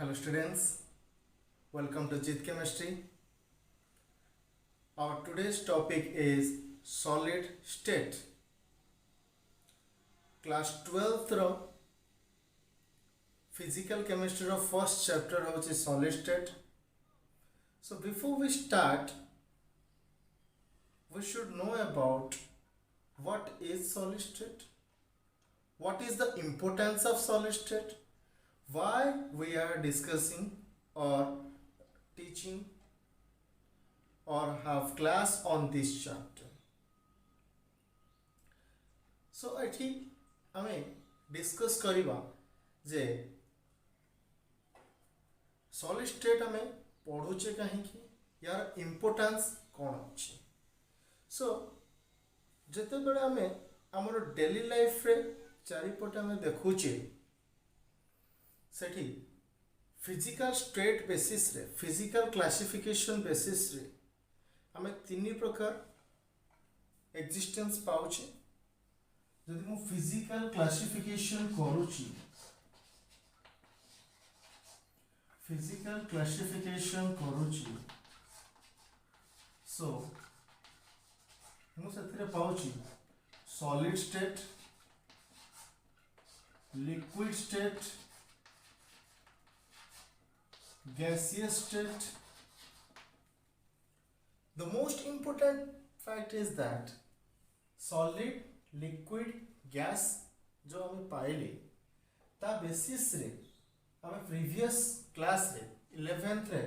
Hello students, welcome to Jit Chemistry. Our today's topic is solid state. Class 12th row physical chemistry row first chapter होची solid state. So before we start, we should know about what is solid state, what is the importance of solid state, why we are discussing or teaching or have class on this chapter. So एठी आमे discuss करिबा जे solid state आमे पढुचे काहेकि यार importance कोन अछि. सो जते बेले आमे हमर डेली लाइफ रे चारिपटे आमे देखुचे सेठी फिजिकल स्टेट बेसिस रे फिजिकल क्लासिफिकेशन बेसिस रे आमे तीन प्रकार एक्जिस्टेंस पाउचे. जदि मु फिजिकल क्लासिफिकेशन करूची सो मु सेथिरे पाउची solid state, liquid state, gaseous state. The most important fact is that solid, liquid, gas जो हमें पाइले ता बेसिस रे हमें प्रीवियस क्लास रे 11th रे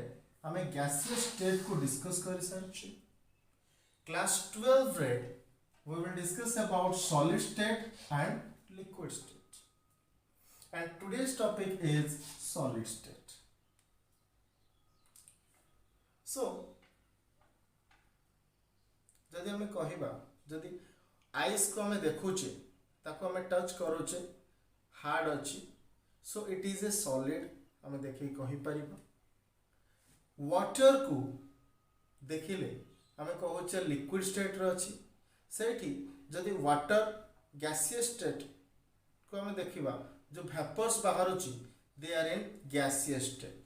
हमें gaseous state को डिस्कस कर सारछि. क्लास 12 रे we will discuss about solid state and liquid state, and today's topic is solid state. सो जदि हमें कहिबा जदि आइस को हमें देखुचे ताको हमें टच करूचे हार्ड अछि, so it is a solid हमें देखि कहि परिबा. वाटर को देखिले हमें कहूचे लिक्विड स्टेट रे अछि. सेठी जदि वाटर गैसियस स्टेट को हमें देखिबा जो वेपर्स बाहरुची they are in gaseous state.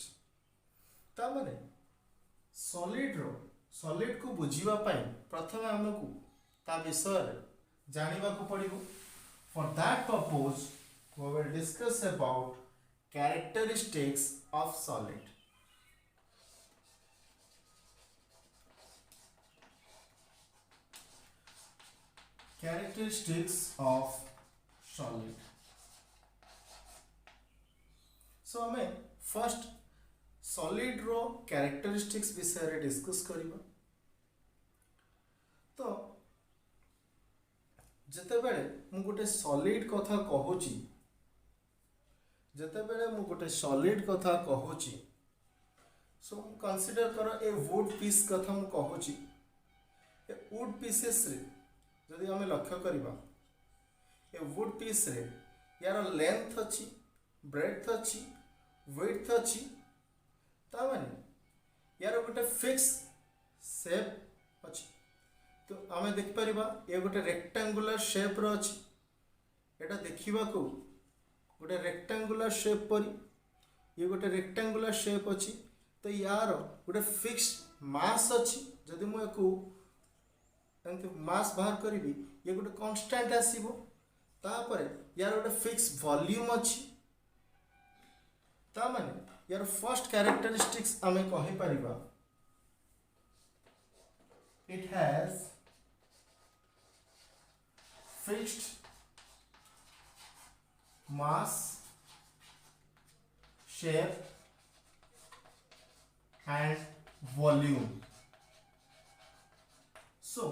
ता माने सॉलिड को बुझीवा पाई प्रथम हमको ता विषय जानिबा को पड़िबो. For that purpose we will discuss about characteristics of solid. Characteristics of solid. So हमें फर्स्ट सॉलिड रो कैरेक्टरिस्टिक्स विषय रे डिस्कस करिबा. तो जते बेले मु गोटे सॉलिड कथा कहूची सो कंसीडर करो ए वुड पीस कथा मु कहूची. ए वुड पीसेस रे जदि हमें लक्ष्य करिबा ए वुड पीस रे यार लेंथ अछि, ब्रेड्थ अछि, विड्थ अछि. ता माने यार गोटे फिक्स शेप अछि. तो आमे देख परिबा ये गोटे रेक्टेंगुलर शेप रो अछि. एटा देखिबा को गोटे रेक्टेंगुलर शेप परी ये गोटे रेक्टेंगुलर शेप अछि. तो यार गोटे फिक्स मास अछि. जदि मु एको एंत मास बाहर करिबी ये गोटे कांस्टेंट आसीबो. ता परे यार गोटे फिक्स वॉल्यूम अछि. ता माने यार फर्स्ट कैरेक्टरिस्टिक्स हमें कहि परिबा it has fixed mass, shape and volume. So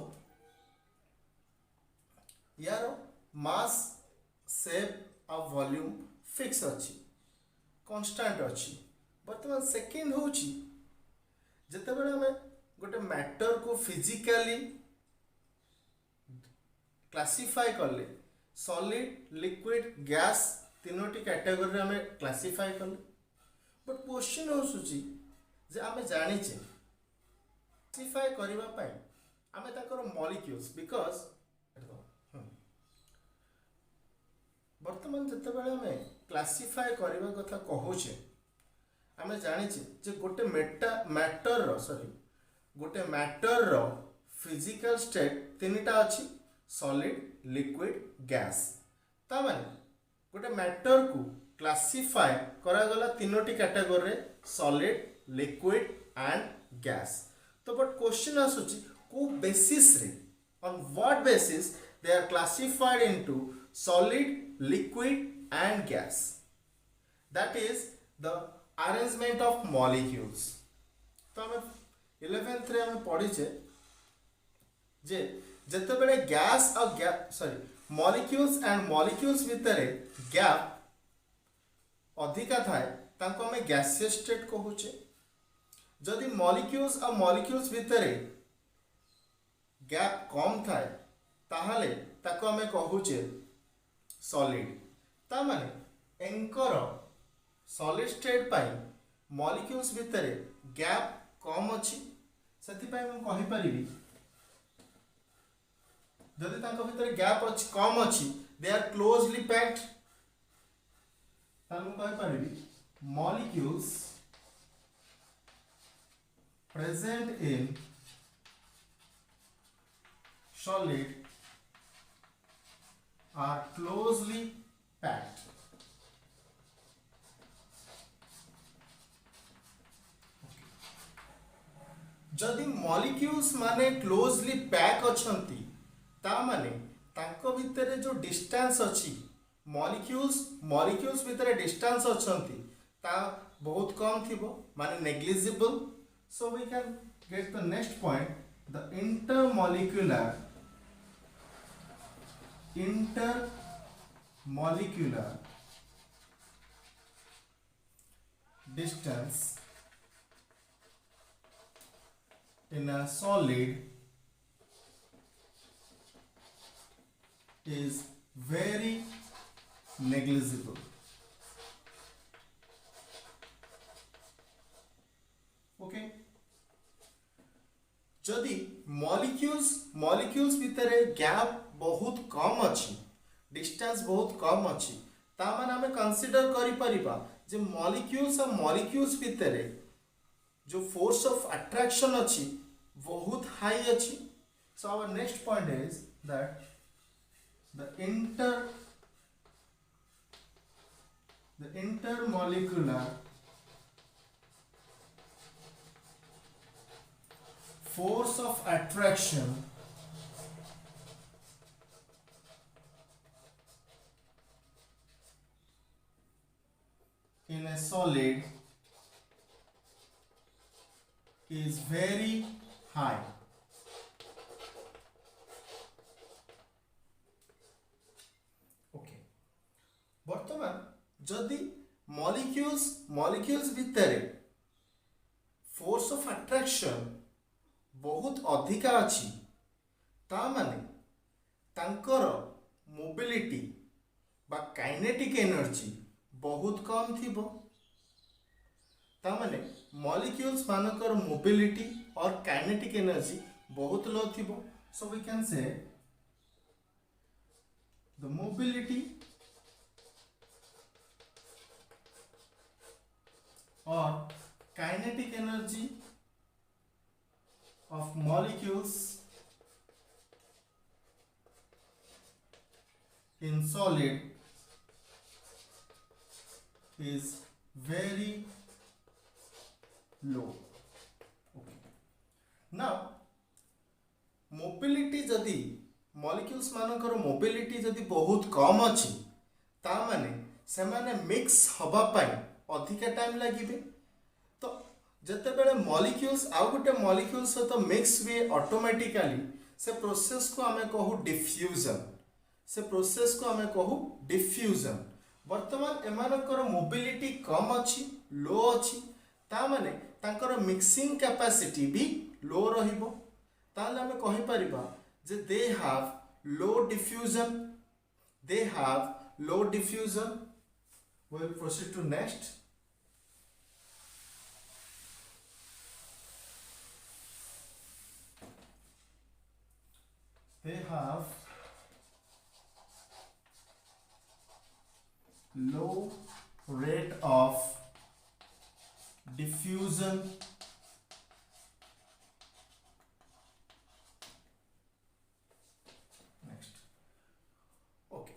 यार मास, शेप और वॉल्यूम फिक्स अछि, कांस्टेंट अछि. बर्तमान सेकेंड होची जते बेले हमें गोटे मैटर को फिजिकली क्लासिफाई करले सॉलिड, लिक्विड, गैस तीनोटी कैटेगरी रे हमें क्लासिफाई करले. बट क्वेश्चन होसुची जे हमें जानिचे क्लासिफाई करिबा पई हमें ताकर मॉलिक्यूल्स बिकॉज बर्तमान जिते बड़े आम क्लासीफाए करने कथा कहूचे आमे जानिचे जे गोटे मैटर रो फिजिकल स्टेट तीनटा अछि सॉलिड लिक्विड गैस ता माने गोटे मैटर को क्लासिफाई करा गला तीनोटी कैटेगरी रे सॉलिड लिक्विड एंड गैस तो बट क्वेश्चन आसुची को बेसिस रे on what basis they are classified into solid liquid and gas that is the arrangement of molecules तो हमें 11th रे हमें पढ़ीचे जे जते बेले गैस और मॉलिक्यूल्स एंड मॉलिक्यूल्स भितर गैप अधिका थाए ताको हमें गैसियस स्टेट कहूचे जदि मॉलिक्यूल्स और मॉलिक्यूल्स भितर गैप कम थाए ताहले ताको हमें कहूचे सॉलिड ता माने एंकर सॉलिड स्टेट पाई मॉलिक्यूल्स भितर गैप कम अछि सेति पाई हम कहि परिबी जदि ताको भितर गैप अछि कम अछि दे आर क्लोजली पैक्ड तानु कहि परिबी molecules present in solid are closely packed. जदि मॉलिक्यूल्स माने क्लोजली पैक अछंती ता माने तांको भितरे जो डिस्टेंस अछि मॉलिक्यूल्स भितरे डिस्टेंस अछंती ता बहुत कम थिबो माने negligible so we can get the next point the intermolecular distance in a solid is very negligible. Okay, जदि मॉलिक्यूल्स भितर गैप बहुत कम अच्छी डिस्टेंस बहुत कम अच्छी ता माने हमें कंसीडर करि परिबा जे मॉलिक्यूल्स भितर जो फोर्स ऑफ अट्रैक्शन अच्छी बहुत हाई अच्छी so our next point is that the intermolecular force of attraction in a solid is very high. Okay, बर्तमान जदि मॉलिक्यूल्स भितर फोर्स ऑफ अट्रैक्शन बहुत अधिका अच्छी ता माने तांकर मोबिलिटी बा काइनेटिक एनर्जी बहुत कम थिबो ता माने मॉलिक्यूल्स मानकर मोबिलिटी और काइनेटिक एनर्जी बहुत लो थिबो so we can say the mobility और kinetic energy of molecules in solid is very low. Okay. Now mobility जदि molecules मानकर mobility जदि बहुत कम अछि ता माने से माने मिक्स हबा पाई अधिका टाइम लागिबे तो जते बेले मॉलिक्यूल्स आउ गोटे मॉलिक्यूल सहित मिक्स हुए ऑटोमेटिकली से प्रोसेस को हमें कहू डिफ्यूजन वर्तमान एमानकर मोबिलिटी कम अच्छी लो अच्छी ता माने तांकर मिक्सिंग कैपेसिटी भी लो रहिबो ताले हमें कहि परिबा जे they have low diffusion we will proceed to next. They have low rate of diffusion, next okay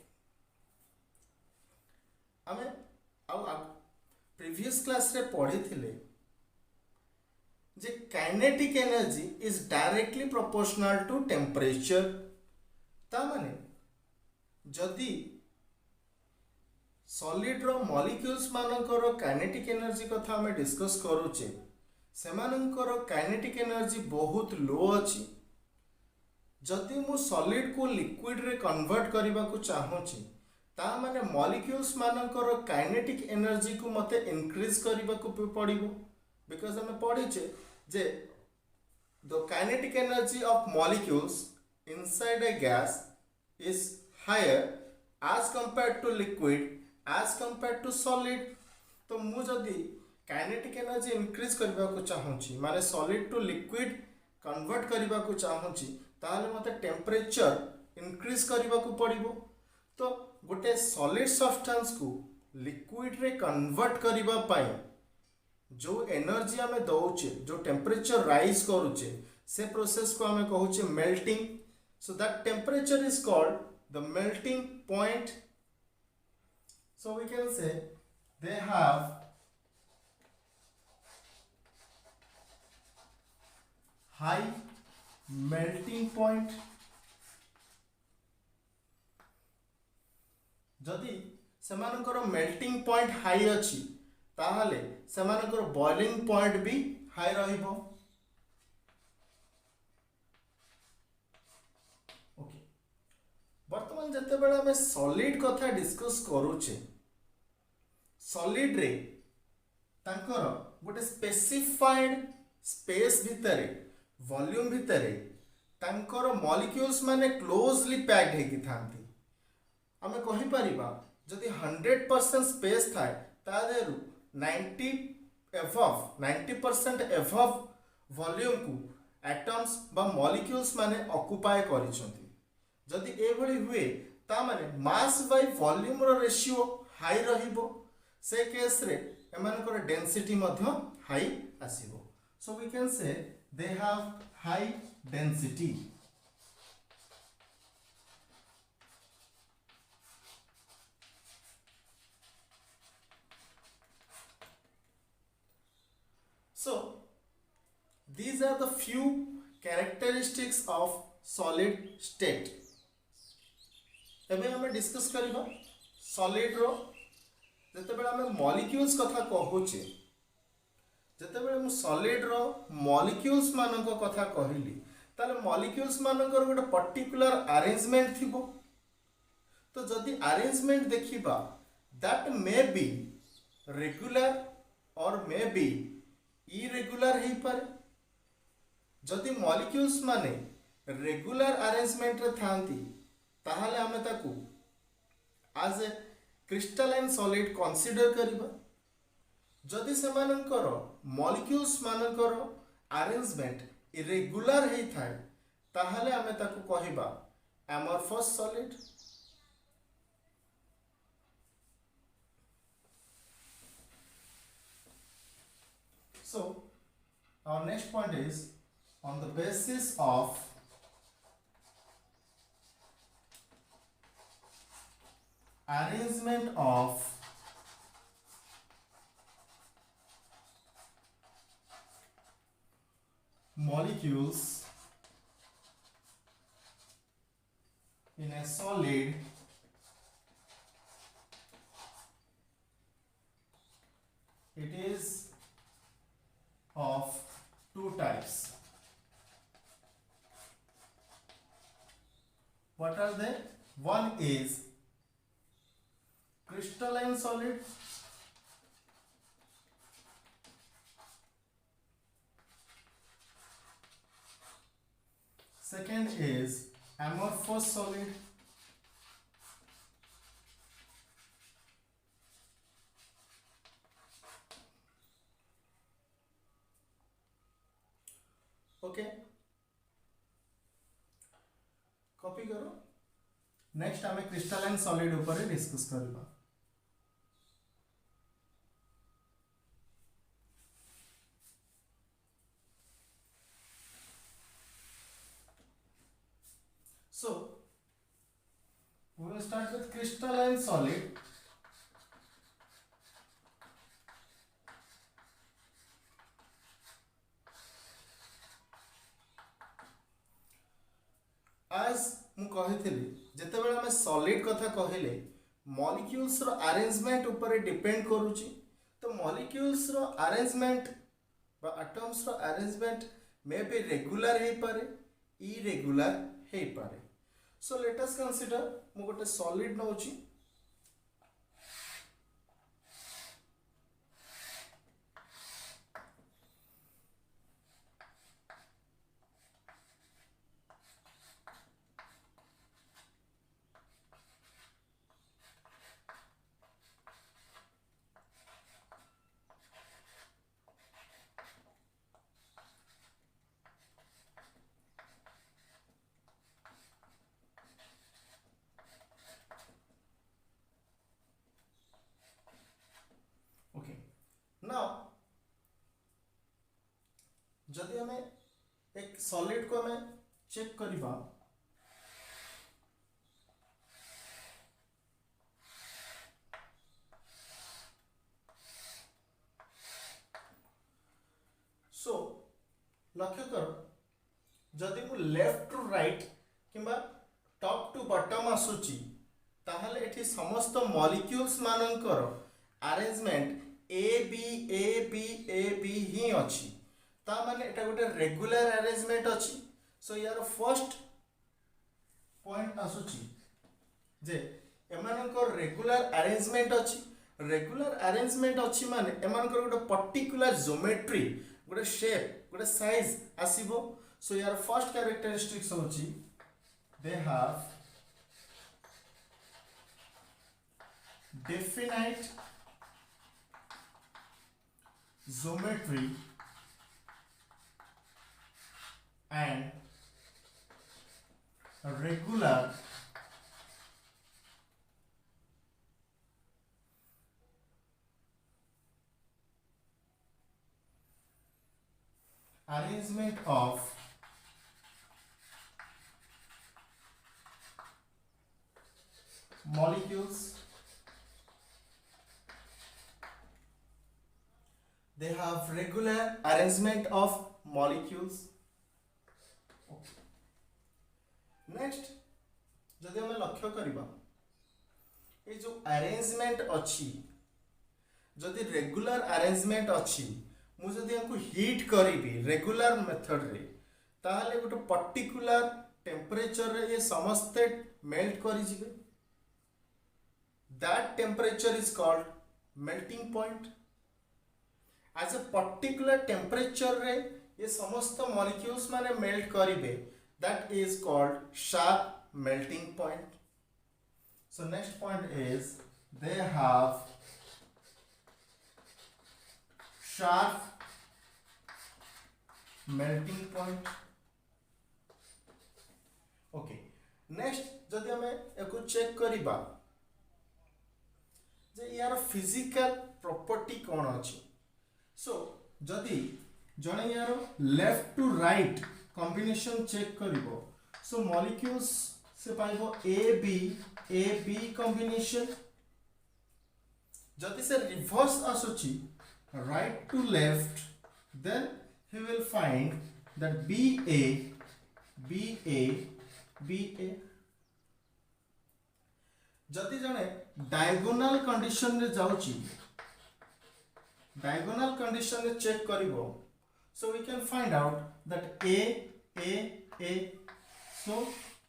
आमे प्रीवियस क्लास रे पढ़ी थिले जे kinetic energy is directly proportional to temperature. ता माने जदि सॉलिड रो मॉलिक्यूल्स मानकर काइनेटिक एनर्जी कथा हमें डिस्कस करूचे, सेमानकर काइनेटिक एनर्जी बहुत लो अच्छी। जदि मु सॉलिड को लिक्विड रे कन्वर्ट करबा को चाहूची ता माने मॉलिक्यूल्स मानकर काइनेटिक एनर्जी को मते इंक्रीज करबा को पड़िबो, बिकॉज हमें पढ़ीचे जे the kinetic energy of molecules inside a gas is higher as compared to liquid as compared to solid। तो मु जदि काइनेटिक एनर्जी इंक्रीज करबा को चाहूची माने सॉलिड टू लिक्विड कन्वर्ट करबा को चाहूची ताले मते टेम्परेचर इंक्रीज करबा को पड़िबो। तो गोटे सॉलिड सब्सटेंस को लिक्विड रे कन्वर्ट करबा पाई जो एनर्जी हमें दउचे, जो टेम्परेचर राइज करूचे, से प्रोसेस को हमें कहूचे melting. So that temperature is called the melting point. So we can say they have high melting point। जदि सेमानकर मेल्टिंग पॉइंट हाई अच्छी ताहले सेमानकर बॉइलिंग पॉइंट भी हाई रहिबो। बर्तमान जते बेला हमें सॉलिड कथा डिस्कस करूचे, सॉलिड रे तांकर गोटे स्पेसिफाइड स्पेस भितरे वॉल्यूम भितरे तांकर मॉलिक्यूल्स माने क्लोजली पैक्ड हेकि थांती। हमें कहि परिबा जदि 100% स्पेस थाए ता देरु 90% एभव वॉल्यूम को एटम्स बा मॉलिक्यूल्स माने ऑक्युपाई करिसंती। जदि एभली हुए ता माने मास बाय वॉल्यूम रो रेशियो हाई रहिबो, से केस रे एमानकर डेंसिटी मध्य हाई आसीबो। So we can say they have high density. So these are the few characteristics of solid state। एबे हमें डिस्कस करिबा सॉलिड रो जते बेला हमें मॉलिक्यूल्स कथा कहूचे, जते बेला हम सॉलिड रो मॉलिक्यूल्स मानक कथा कहिली ताले मॉलिक्यूल्स मानकर गोटे पर्टिकुलर अरेंजमेंट थिबो। तो जदि अरेंजमेंट देखिबा दैट मे बी रेगुलर और मे बी इरेगुलर हे पारे। जदि मॉलिक्यूल्स माने रेगुलर अरेंजमेंट रे थांती ताहले हमें ताकू आज ए क्रिस्टालाइन सॉलिड कंसीडर करिबा। जदि सेमानकर मॉलिक्यूल्स मानकर अरेंजमेंट इरेगुलर हे थाए ताहले हमें ताकू कहिबा amorphous solid. So our next point is on the basis of arrangement of molecules in a solid it is of two types. What are they? One is crystalline solid, second is amorphous solid, okay copy करो। Next आम crystalline solid ऊपर discuss करबा। So we will start with crystalline solid. as ମୁଁ କହିଥିଲି ଯେତେବେଳେ ଆମେ solid କଥା କହିଲେ ମଲିକ୍ୟୁଲ୍ସ ର ଆରେଞ୍ଜମେଣ୍ଟ ଉପରେ ଡିପେଣ୍ଡ କରୁଛି ତ ମଲିକ୍ୟୁଲ୍ସ ର ଆରେଞ୍ଜମେଣ୍ଟ বা ଆଟମ୍ସ ର ଆରେଞ୍ଜମେଣ୍ଟ ମେ ବି ରେଗୁଲାର ହେଇପାରେ ଇରେଗୁଲାର ହେଇପାରେ ସୋ ଲେଟ୍ ଅସ୍ କନସିଡର ମୁଁ ଗୋଟେ ସଲିଡ୍ ନଉଛି ओके नाउ जदि हमें एक सॉलिड को हमें चेक करबा सो लक्ष्य कर जदि मु लेफ्ट टू राइट किंबा टॉप टू बॉटम आसुची ताहले एठी समस्त मॉलिक्यूल्स मानकर अरेंजमेंट ए बी ही अच्छी ता माने एटा गोटे रेगुलर अरेंजमेंट अच्छी सो यार फर्स्ट पॉइंट आसुची जे एमानकर रेगुलर अरेंजमेंट अच्छी रेगुलर अरेंजमेंट अच्छी माने एमानकर गोटे पर्टिकुलर ज्योमेट्री गोटे शेप गोटे साइज आसीबो सो यार फर्स्ट कैरेक्टरिस्टिक्स होची they have definite geometry and regular arrangement of molecules. They have regular arrangement of molecules. Next, जदि हमें लक्ष्य करिबा ये जो अरेंजमेंट अच्छी जदि रेगुलर अरेंजमेंट अच्छी मु जदि हमको हीट करिबी रेगुलर मेथड रे ताहले गोटे पर्टिकुलर टेम्परेचर रे ये समस्ते मेल्ट करि जिवे that temperature is called melting point as a particular temperature रे ये समस्त molecules माने melt करिवे that is called sharp melting point. So next point is they have sharp melting point. Okay, next जदि हमें एको चेक करिबा जे यार फिजिकल प्रॉपर्टी कोन अछि सो जदि जने यार left to right combination check करिवो सो मॉलिक्यूल्स से पाइबो ए बी कॉम्बिनेशन जदि से रिवर्स आसुची right to left then he will find that B A जदि जने डायगोनल कंडीशन रे जाउची diagonal condition रे check करिवो so we can find out that a so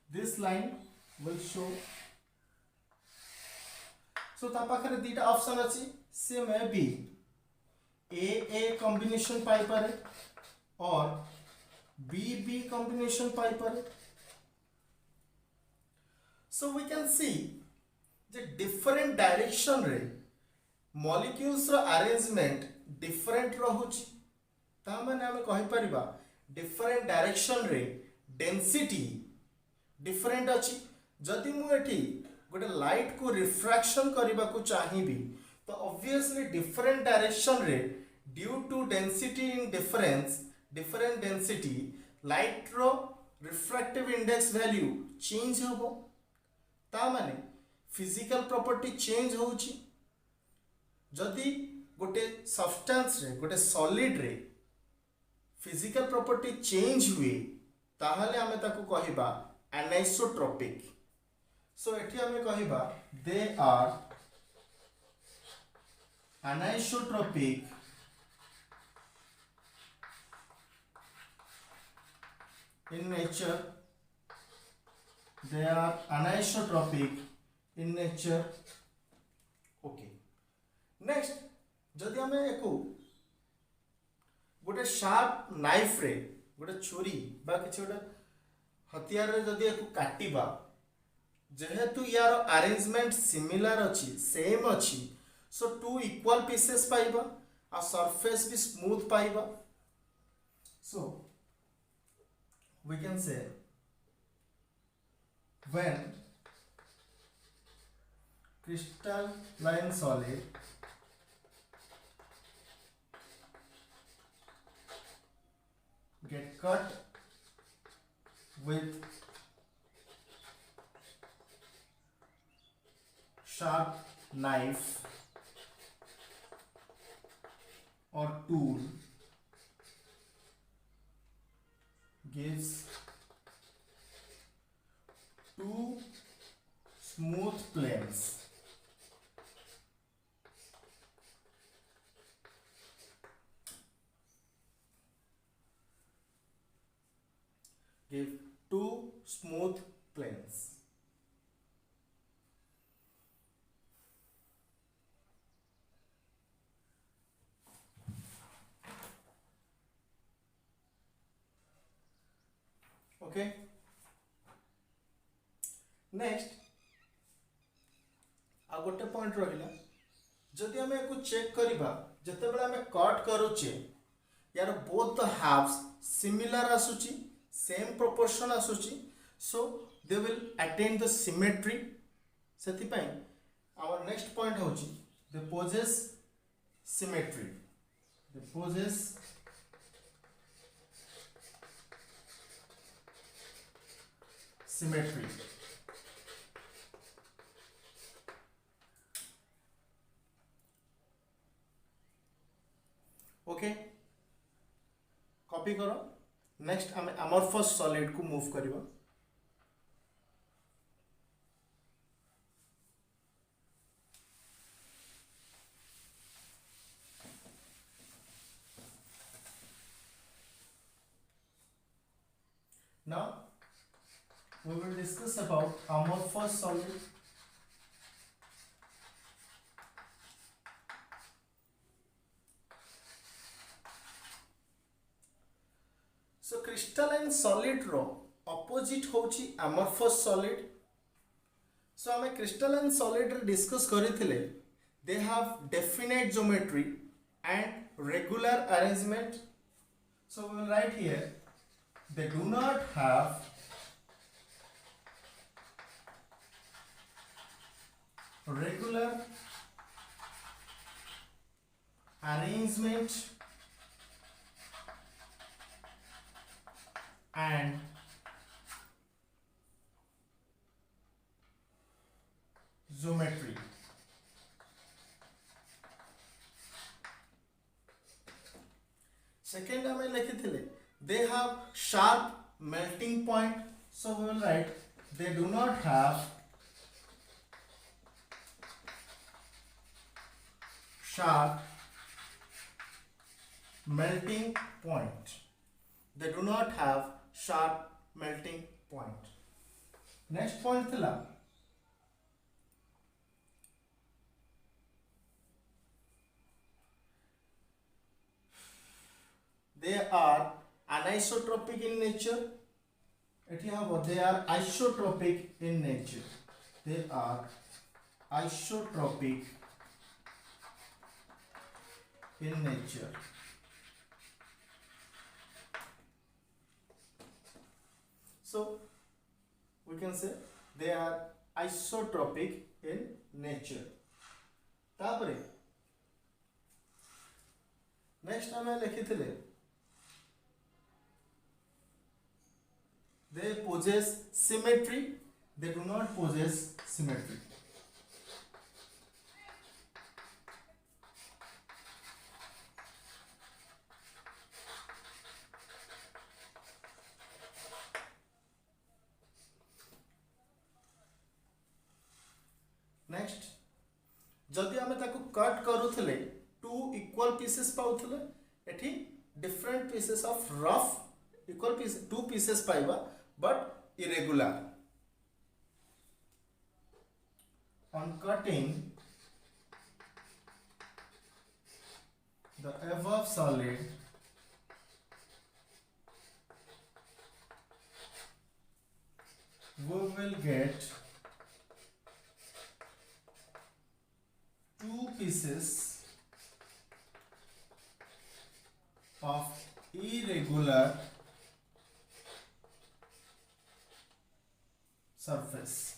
this line will show so ता पाखरे दीटा ऑप्शन अछि से मे बी a combination पाई पारे और b combination पाई पारे so we can see the different direction रे मॉलिक्यूल्स रो arrangement different रहुची ता माने हमें कहि परिबा डिफरेंट डायरेक्शन रे डेंसिटी डिफरेंट अछि जदि मु एठी गोटे लाइट को रिफ्रैक्शन करबा को चाहिबी तो ऑब्वियसली डिफरेंट डायरेक्शन रे due to density in difference different density light रो रिफ्रैक्टिव इंडेक्स वैल्यू चेंज होबो ता माने फिजिकल प्रॉपर्टी चेंज होउची जदि गोटे सब्सटेंस रे गोटे सॉलिड रे फिजिकल प्रॉपर्टी चेंज हुए ताहले आमे ताको कहिबा एनाइसोट्रोपिक सो एठी आमे कहिबा they are anisotropic in nature they are anisotropic in nature okay next जदि हमें एको गोटे शार्प नाइफ रे गोटे छुरी बा किसी गोटे हथियार रे जदि एको काटिबा जेहेतु यार अरेंजमेंट सिमिलर अच्छी सेम अच्छी सो टू इक्वल पीसेस पाइबा आ सरफेस भी स्मूथ पाइबा सो we can say when crystalline solid get cut with sharp knife or tool gives two smooth planes give two smooth planes okay next आ गोटे point रहिला जदि हमें को चेक करिबा जते बेला हमें कट करूचे यार बोथ द हाफ्स सिमिलर आसुची सेम प्रोपोर्शन आसुची so they will attain the symmetry सेति पई आवर नेक्स्ट पॉइंट होची they possess symmetry they possess symmetry okay copy करो नेक्स्ट आम amorphous solid को मूव करिबा now we will discuss about amorphous solid so crystalline solid row opposite होची amorphous solid so हमें crystalline solid रे discuss करिथिले they have definite geometry and regular arrangement so we will write here they do not have regular arrangement and geometry second हमें लिखिथिले they have sharp melting point so we will write they do not have sharp melting point they do not have sharp melting point next point thila they are anisotropic in nature एठी हबो they are isotropic in nature they are isotropic in nature so we can say they are isotropic in nature तापरे next हमें लिखिथिले they possess symmetry, they do not possess symmetry. Next जदि आमे ताको cut करूथले two equal pieces पाउथले एठी different pieces of rough equal piece two pieces पाइबा but irregular on cutting the above solid we will get two pieces of irregular surface.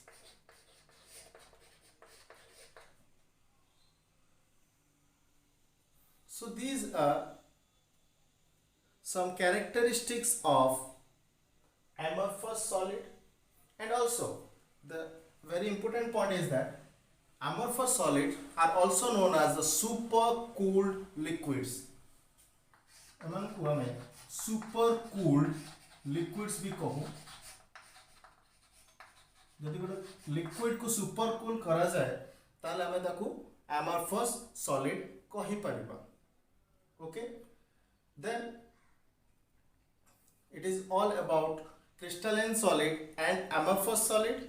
So these are some characteristics of amorphous solid, and also the very important point is that amorphous solids are also known as the supercooled liquids. एमानकु आमे supercooled liquids भी कहू. जदि गोटे liquid को super cool करा जाए ताले आमे ताकू amorphous solid कहि परिबा. Okay, then it is all about crystalline solid and amorphous solid.